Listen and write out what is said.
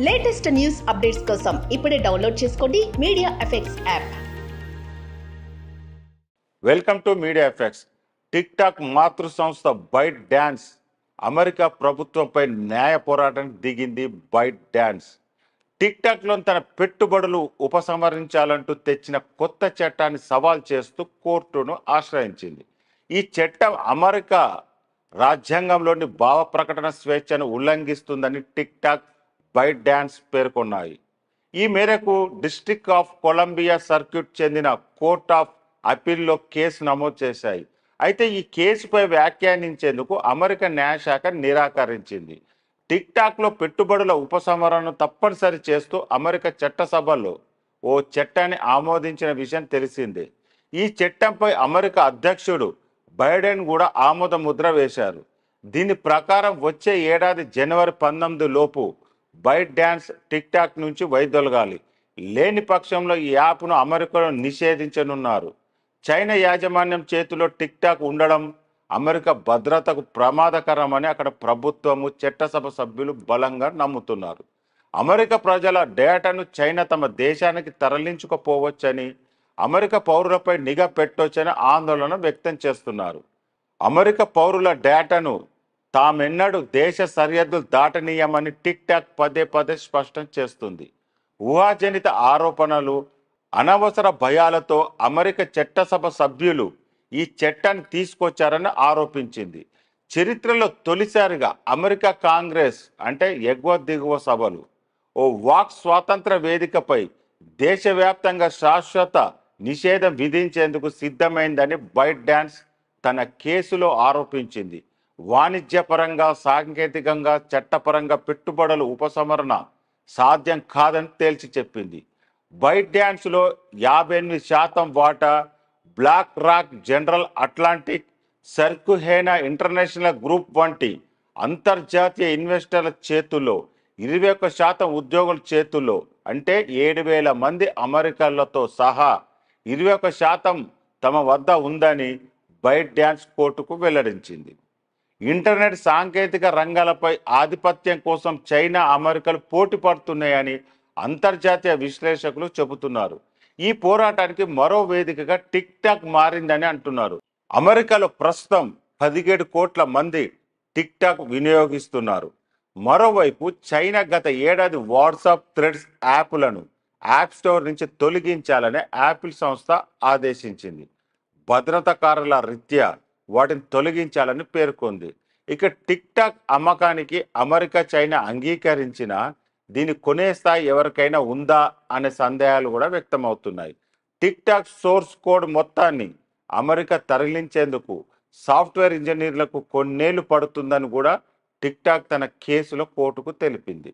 Latest news updates కోసం ఇప్పుడే download చేసుకోండి media effects app. Welcome to media effects. Tick talk మాతృ సంస్థ బైట్ డాన్స్ అమెరికా ప్రభుత్వంపై న్యాయ పోరాటానికి దిగింది. బైట్ డాన్స్ టిక్ టాక్లో తన పెట్టుబడులు ఉపసంహరించాలంటూ తెచ్చిన కొత్త చట్టాన్ని సవాల్ చేస్తూ కోర్టును ఆశ్రయించింది. ఈ చట్టం అమెరికా రాజ్యాంగంలోని భావ ప్రకటన స్వేచ్ఛను ఉల్లంఘిస్తుందని టిక్ టాక్ బైట్ డాన్స్ పేర్కొన్నాయి. ఈ మేరకు డిస్ట్రిక్ట్ ఆఫ్ కొలంబియా సర్క్యూట్ చెందిన కోర్ట్ ఆఫ్ అపీల్లో కేసు నమోదు చేశాయి. అయితే ఈ కేసుపై వ్యాఖ్యానించేందుకు అమెరికా న్యాయశాఖ నిరాకరించింది. టిక్ టాక్లో పెట్టుబడుల ఉపసంహరణను తప్పనిసరి చేస్తూ అమెరికా చట్టసభలో ఓ చట్టాన్ని ఆమోదించిన విషయం తెలిసిందే. ఈ చట్టంపై అమెరికా అధ్యక్షుడు బైడెన్ కూడా ఆమోద ముద్ర వేశారు. దీని ప్రకారం వచ్చే ఏడాది జనవరి 19 లోపు బైట్ డాన్స్ టిక్ టాక్ నుంచి వైదొలగాలి. లేని పక్షంలో ఈ యాప్ను అమెరికాలో నిషేధించనున్నారు. చైనా యాజమాన్యం చేతిలో టిక్ టాక్ ఉండడం అమెరికా భద్రతకు ప్రమాదకరమని అక్కడ ప్రభుత్వము చట్టసభ సభ్యులు బలంగా నమ్ముతున్నారు. అమెరికా ప్రజల డేటాను చైనా తమ దేశానికి తరలించుకోపోవచ్చని, అమెరికా పౌరులపై నిఘా పెట్టొచ్చని ఆందోళన వ్యక్తం చేస్తున్నారు. అమెరికా పౌరుల డేటాను తామెన్నడూ దేశ సరిహద్దులు దాటనీయమని టిక్ టాక్ పదే పదే స్పష్టం చేస్తుంది. ఊహాజనిత ఆరోపణలు, అనవసర భయాలతో అమెరికా చట్టసభ సభ్యులు ఈ చట్టాన్ని తీసుకొచ్చారని ఆరోపించింది. చరిత్రలో తొలిసారిగా అమెరికా కాంగ్రెస్ అంటే ఎగువ దిగువ సభలు ఓ వాక్ స్వాతంత్ర వేదికపై దేశవ్యాప్తంగా శాశ్వత నిషేధం విధించేందుకు సిద్ధమైందని బైట్ డాన్స్ తన కేసులో ఆరోపించింది. వాణిజ్యపరంగా, సాంకేతికంగా, చట్టపరంగా పెట్టుబడుల ఉపసంహరణ సాధ్యం కాదని తేల్చి చెప్పింది. బైట్ డాన్స్లో 58% వాటా బ్లాక్ రాక్, జనరల్ అట్లాంటిక్, సర్కుహేనా ఇంటర్నేషనల్ గ్రూప్ వంటి అంతర్జాతీయ ఇన్వెస్టర్ల చేతుల్లో, 21% ఉద్యోగుల చేతుల్లో అంటే 7,000 మంది అమెరికన్లతో సహా 21% తమ వద్ద ఉందని బైట్ డాన్స్ కోర్టుకు వెల్లడించింది. ఇంటర్నెట్ సాంకేతిక రంగాలపై ఆధిపత్యం కోసం చైనా, అమెరికాలు పోటీ పడుతున్నాయని అంతర్జాతీయ విశ్లేషకులు చెబుతున్నారు. ఈ పోరాటానికి మరో వేదికగా టిక్ టాక్ మారిందని అంటున్నారు. అమెరికాలో ప్రస్తుతం 17 కోట్ల మంది టిక్ టాక్ వినియోగిస్తున్నారు. మరోవైపు చైనా గత ఏడాది వాట్సాప్, థ్రెడ్స్ యాప్లను యాప్ స్టోర్ నుంచి తొలగించాలని యాపిల్ సంస్థ ఆదేశించింది. భద్రతా కారణాల రీత్యా వాటిని తొలగించాలని పేర్కొంది. ఇక టిక్ టాక్ అమ్మకానికి అమెరికా, చైనా అంగీకరించిన దీని కొనే స్థాయి ఎవరికైనా ఉందా అనే సందేహాలు కూడా వ్యక్తమవుతున్నాయి. టిక్ టాక్ సోర్స్ కోడ్ మొత్తాన్ని అమెరికా తరలించేందుకు సాఫ్ట్వేర్ ఇంజనీర్లకు కొన్నేళ్లు పడుతుందని కూడా టిక్ టాక్ తన కేసులో కోర్టుకు తెలిపింది.